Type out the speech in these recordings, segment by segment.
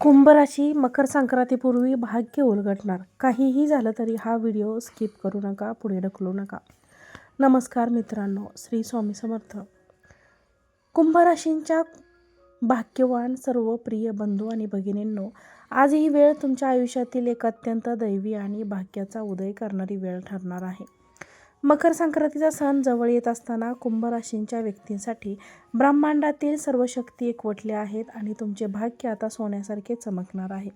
कुंभ राशी मकर संक्रांतीपूर्वी भाग्य उलगडणार. काहीही झालं तरी हा व्हिडिओ स्किप करू नका, पुढे ढकलू नका. नमस्कार मित्रांनो, श्री स्वामी समर्थ. कुंभ राशींच्या भाग्यवान सर्व प्रिय बंधू आणि भगिनींनो, आज ही वेळ तुमच्या आयुष्यातील एक अत्यंत दैवी आणि भाग्याचा उदय करणारी वेळ ठरणार आहे. मकर संक्रांतीचा सण जवळ येत असताना कुंभ राशींच्या व्यक्तींसाठी ब्रह्मांडातील सर्व शक्ती एकवटल्या आहेत आणि तुमचे भाग्य आता सोन्यासारखे चमकणार आहे.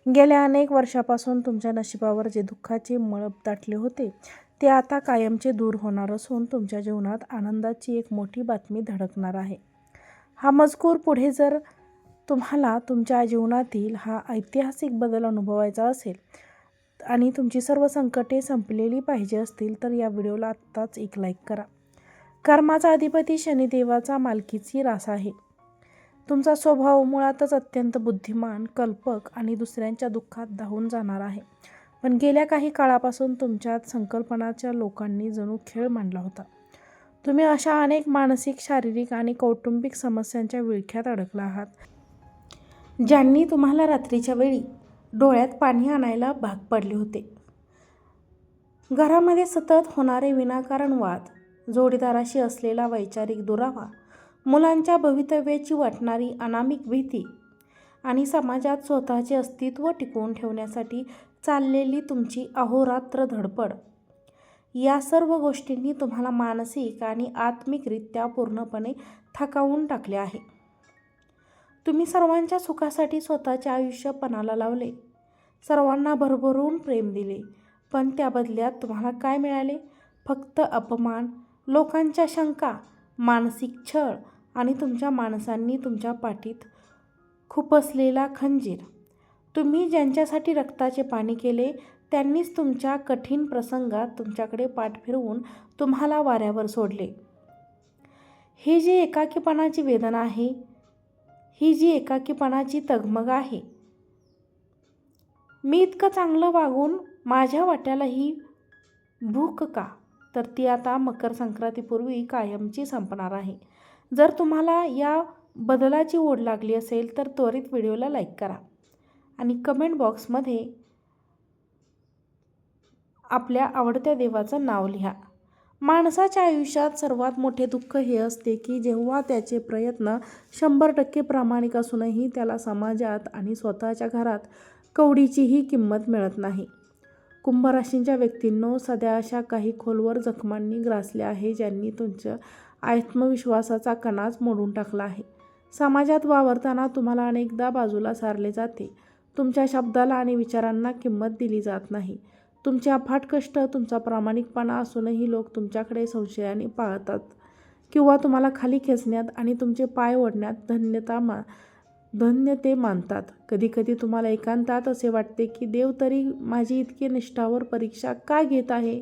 गेल्या अनेक वर्षापासून तुमच्या नशिबावर जे दुःखाचे मळब दाटले होते ते आता कायमचे दूर होणार असून तुमच्या जीवनात आनंदाची एक मोठी बातमी धडकणार आहे. हा मजकूर पुढे जर तुम्हाला तुमच्या जीवनातील हा ऐतिहासिक बदल अनुभवायचा असेल आणि तुमची सर्व संकटे संपलेली पाहिजे असतील तर या व्हिडिओला आत्ताच एक लाईक करा. कर्माचा अधिपती शनिदेवाचा मालकीची रास आहे. तुमचा स्वभाव मुळातच अत्यंत बुद्धिमान, कल्पक आणि दुसऱ्यांच्या दुःखात धावून जाणार आहे. पण गेल्या काही काळापासून तुमच्यात संकल्पनाच्या लोकांनी जणू खेळ मांडला होता. तुम्ही अशा अनेक मानसिक, शारीरिक आणि कौटुंबिक समस्यांच्या विळख्यात अडकला आहात, ज्यांनी तुम्हाला रात्रीच्या वेळी डोळ्यात पाणी आणायला भाग पाडले होते. घरामध्ये सतत होणारे विनाकारण वाद, जोडीदाराशी असलेला वैचारिक दुरावा, मुलांच्या भवितव्याची वाटणारी अनामिक भीती आणि समाजात स्वतःचे अस्तित्व टिकवून ठेवण्यासाठी चाललेली तुमची अहोरात्र धडपड, या सर्व गोष्टींनी तुम्हाला मानसिक आणि आत्मिकरित्या पूर्णपणे थकावून टाकले आहे. तुम्ही सर्वांच्या सुखासाठी स्वतःचे आयुष्य पणाला लावले, सर्वांना भरभरून प्रेम दिले, पण त्या बदल्यात तुम्हाला काय मिळाले? फक्त अपमान, लोकांच्या शंका, मानसिक छळ आणि तुमच्या माणसांनी तुमच्या पाठीत खुपसलेला खंजीर. तुम्ही ज्यांच्यासाठी रक्ताचे पाणी केले त्यांनीच तुमच्या कठीण प्रसंगात तुमच्याकडे पाठ फिरवून तुम्हाला वाऱ्यावर सोडले. ही जी एकाकीपणाची वेदना आहे, ही जी एकाकीपणाची तगमग आहे, मी इतकं चांगलं वागून माझ्या वाट्याला ही भूक का, तर ती आता मकर संक्रांतीपूर्वी कायमची संपणार आहे. जर तुम्हाला या बदलाची ओढ लागली असेल तर त्वरित व्हिडिओला लाईक करा आणि कमेंट बॉक्समध्ये आपल्या आवडत्या देवाचं नाव लिहा. माणसाच्या आयुष्यात सर्वात मोठे दुःख हे असते की जेव्हा त्याचे प्रयत्न 100% प्रामाणिक असूनही त्याला समाजात आणि स्वतःच्या घरात कवडीचीही किंमत मिळत नाही. कुंभ राशींच्या व्यक्तींनो, सध्या अशा काही खोलवर जखमांनी ग्रासल्या आहे ज्यांनी तुमच्या आत्मविश्वासाचा कणाच मोडून टाकला आहे. समाजात वावरताना तुम्हाला अनेकदा बाजूला सारले जाते. तुमच्या शब्दाला आणि विचारांना किंमत दिली जात नाही. तुमचे अफाट कष्ट, तुमचा प्रामाणिकपणा असूनही लोक तुमच्याकडे संशयाने पाहतात किंवा तुम्हाला खाली खेचण्यात आणि तुमचे पाय ओढण्यात धन्यते मानतात. कधीकधी तुम्हाला एकांतात असे वाटते की देव तरी माझी इतकी निष्ठावर परीक्षा का घेत आहे?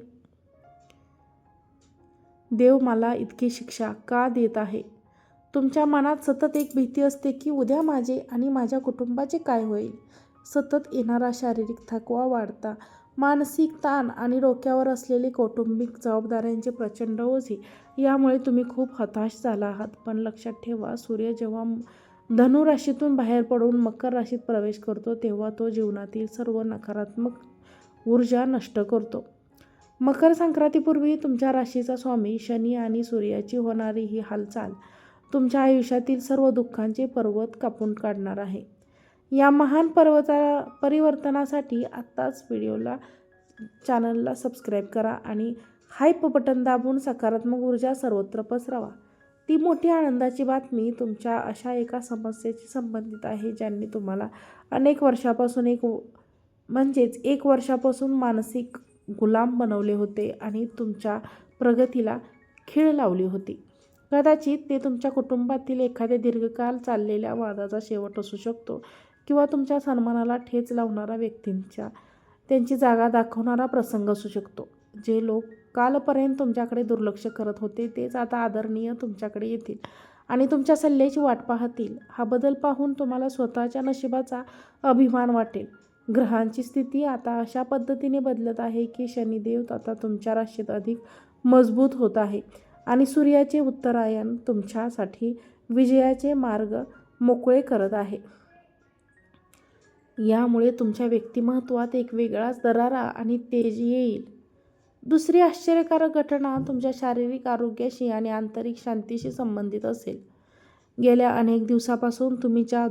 देव मला इतकी शिक्षा का देत आहे? तुमच्या मनात सतत एक भीती असते की उद्या माझे आणि माझ्या कुटुंबाचे काय होईल? सतत येणारा शारीरिक थकवा, वाढता मानसिक ताण आणि डोक्यावर असलेली कौटुंबिक जबाबदाऱ्यांचे प्रचंड ओझे यामुळे तुम्ही खूप हताश झाला आहात. पण लक्षात ठेवा, सूर्य जेव्हा धनु राशीतून बाहेर पडून मकर राशीत प्रवेश करतो तेव्हा तो जीवनातील सर्व नकारात्मक ऊर्जा नष्ट करतो. मकर संक्रांतीपूर्वी तुमच्या राशीचा स्वामी शनी आणि सूर्याची होणारी ही हालचाल तुमच्या आयुष्यातील सर्व दुःखांचे पर्वत कापून काढणार आहे. या महान परिवर्तनासाठी आत्ताच चॅनलला सबस्क्राईब करा आणि हाईप बटन दाबून सकारात्मक ऊर्जा सर्वत्र पसरवा. ती मोठी आनंदाची बातमी तुमच्या अशा एका समस्येशी संबंधित आहे ज्यांनी तुम्हाला अनेक वर्षापासून एक वर्षापासून मानसिक गुलाम बनवले होते आणि तुमच्या प्रगतीला खीळ लावली होती. कदाचित ते तुमच्या कुटुंबातील एखाद्या दीर्घकाळ चाललेल्या वादाचा शेवट असू शकतो किंवा तुमच्या सन्मानाला ठेच लावणारा त्यांची जागा दाखवणारा प्रसंग असू शकतो. जे लोक कालपर्यंत तुमच्याकडे दुर्लक्ष करत होते तेच आता आदरणीय तुमच्याकडे येतील आणि तुमच्या सल्ल्याची वाट पाहतील. हा बदल पाहून तुम्हाला स्वतःच्या नशिबाचा अभिमान वाटेल. ग्रहांची स्थिती आता अशा पद्धतीने बदलत आहे की शनिदेव आता तुमच्या राशीत अधिक मजबूत होत आहे आणि सूर्याचे उत्तरायण तुमच्यासाठी विजयाचे मार्ग मोकळे करत आहे. यामुळे तुमच्या व्यक्तिमत्वात एक वेगळाच दरारा आणि तेज येईल. दुसरी आश्चर्यकारक घटना तुमच्या शारीरिक आरोग्याशी आणि आंतरिक शांतीशी संबंधित असेल. गेल्या अनेक दिवसापासून तुम्ही ज्या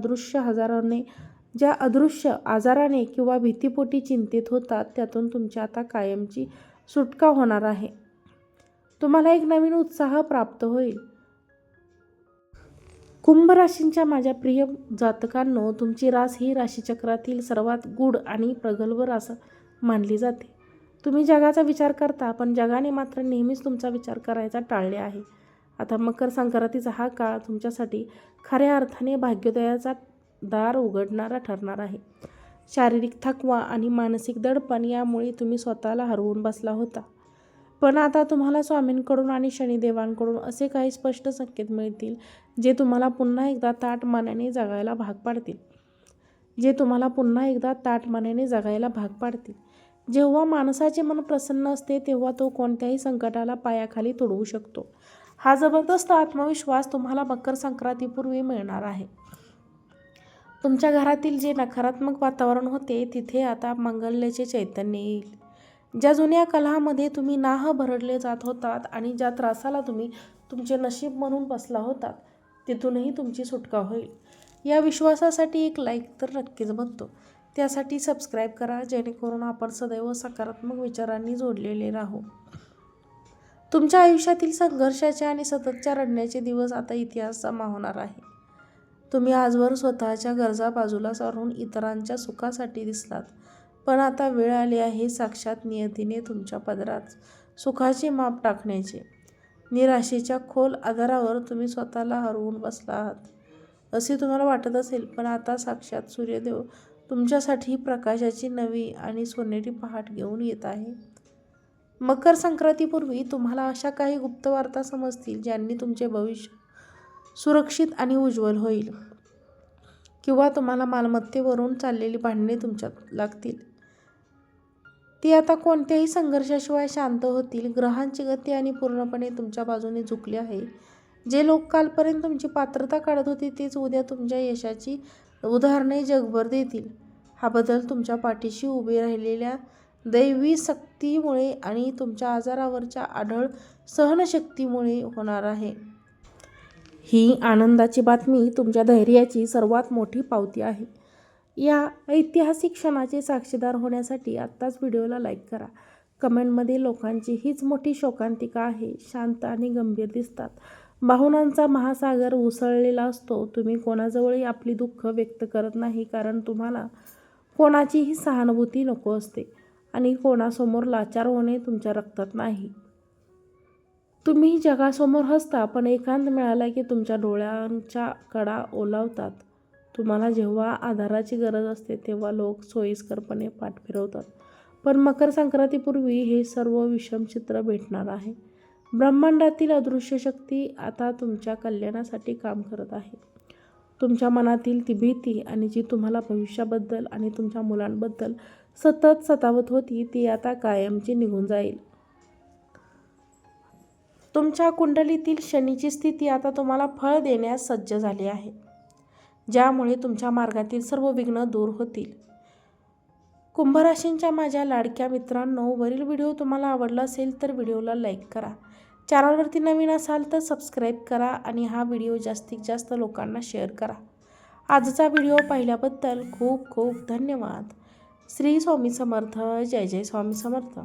अदृश्य आजाराने किंवा भीतीपोटी चिंतित होतात त्यातून तुमची आता कायमची सुटका होणार आहे. तुम्हाला एक नवीन उत्साह प्राप्त होईल. कुंभ राशींच्या माझ्या प्रिय जातकांनो, तुमची रास ही राशीचक्रातील सर्वात गूढ आणि प्रगल्भ रास मानली जाते. तुम्ही जगाचा विचार करता, पण जगाने मात्र नेहमीच तुमचा विचार करायचा टाळले आहे. आता मकर संक्रांतीचा हा काळ तुमच्यासाठी खऱ्या अर्थाने भाग्योदयाचा दार उघडणारा ठरणार आहे. शारीरिक थकवा आणि मानसिक दडपण यामुळे तुम्ही स्वतःला हरवून बसला होता. पण आता तुम्हाला स्वामींकडून आणि शनिदेवांकडून असे काही स्पष्ट संकेत मिळतील जे तुम्हाला पुन्हा एकदा ताठ मानेने जगायला भाग पाडतील. जेव्हा माणसाचे मन प्रसन्न असते तेव्हा तो कोणत्याही संकटाला पायाखाली तुडवू शकतो. हा जबरदस्त आत्मविश्वास तुम्हाला मकर संक्रांतीपूर्वी मिळणार आहे. तुमच्या घरातील जे नकारात्मक वातावरण होते तिथे आता मंगल्याचे चैतन्य येईल. ज्या जुन्या कलहामध्ये तुम्ही नाह भरडले जात होतात आणि ज्या त्रासाला तुम्ही तुमचे नशीब म्हणून बसला होतात तिथूनही तुमची सुटका होईल. या विश्वासासाठी एक लाईक तर नक्कीच बनतो. त्यासाठी सबस्क्राईब करा, जेणेकरून आपण सदैव सकारात्मक विचारांनी जोडलेले राहू. तुमच्या आयुष्यातील संघर्षाचे आणि सततच्या रडण्याचे दिवस आता इतिहास जमा होणार आहे. तुम्ही आजवर स्वतःच्या गरजा बाजूला सारून इतरांच्या सुखासाठी दिसलात, पण आता वेळ आली आहे साक्षात नियतीने तुमच्या पदरात सुखाचे माप टाकण्याचे. निराशेच्या खोल आधारावर तुम्ही स्वतःला हरवून बसला आहात असे तुम्हाला वाटत असेल, पण आता साक्षात सूर्यदेव तुमच्यासाठी प्रकाशाची नवी आणि सोनेरी पहाट घेऊन येत आहे. मकर संक्रांतीपूर्वी तुम्हाला अशा काही गुप्त वार्ता समजतील ज्यांनी तुमचे भविष्य सुरक्षित आणि उज्ज्वल होईल. किंवा तुम्हाला मालमत्तेवरून चाललेली भांडणे तुमच्यात लागतील. ती आता कोणत्याही संघर्षाशिवाय शांत होतील. ग्रहांची गती आणि पूर्णपणे तुमच्या बाजूने झुकली आहे. जे लोक कालपर्यंत तुमची पात्रता काढत होते तेच उद्या तुमच्या यशाची उदाहरणे जगभर देतील. हा बदल तुमच्या पाठीशी उभे राहिलेल्या दैवी शक्तीमुळे आणि तुमच्या आजारावरच्या आढळ सहनशक्तीमुळे होणार आहे. ही आनंदाची बातमी तुमच्या धैर्याची सर्वात मोठी पावती आहे. या ऐतिहासिक क्षणाचे साक्षीदार होण्यासाठी आत्ताच व्हिडिओला लाईक करा. कमेंटमध्ये लोकांची हीच मोठी शोकांतिका आहे. शांत आणि गंभीर दिसतात. भावनांचा महासागर उसळलेला असतो. तुम्ही कोणाजवळही आपली दुःख व्यक्त करत नाही, कारण तुम्हाला कोणाचीही सहानुभूती नको असते आणि कोणासमोर लाचार होणे तुमच्या रक्तात नाही. तुम्ही जगासमोर हसता, पण एकांत मिळाला की तुमच्या डोळ्यांच्या कडा ओलावतात. तुम्हाला जेव्हा आधाराची गरज असते तेव्हा लोक सोयीस्करपणे पाठ फिरवतात. पण मकर संक्रांतीपूर्वी हे सर्व विषम चित्र भेटणार आहे. ब्रह्मांडातील अदृश्य शक्ती आता तुमच्या कल्याणासाठी काम करत आहे. तुमच्या मनातील ती भीती आणि जी तुम्हाला भविष्याबद्दल आणि तुमच्या मुलांबद्दल सतत सतावत होती ती आता कायमची निघून जाईल. तुमच्या कुंडलीतील शनीची स्थिती आता तुम्हाला फळ देण्यास सज्ज झाली आहे, ज्यामुळे तुमच्या मार्गातील सर्व विघ्न दूर होतील. कुंभ राशींच्या माझ्या लाडक्या मित्रांनो, वरील व्हिडिओ तुम्हाला आवडला असेल तर व्हिडिओला लाईक करा. चॅनलवरती नवीन असाल तर सबस्क्राईब करा आणि हा व्हिडिओ जास्तीत जास्त लोकांना शेअर करा. आजचा व्हिडिओ पाहिल्याबद्दल खूप खूप धन्यवाद. श्री स्वामी समर्थ. जय जय स्वामी समर्थ.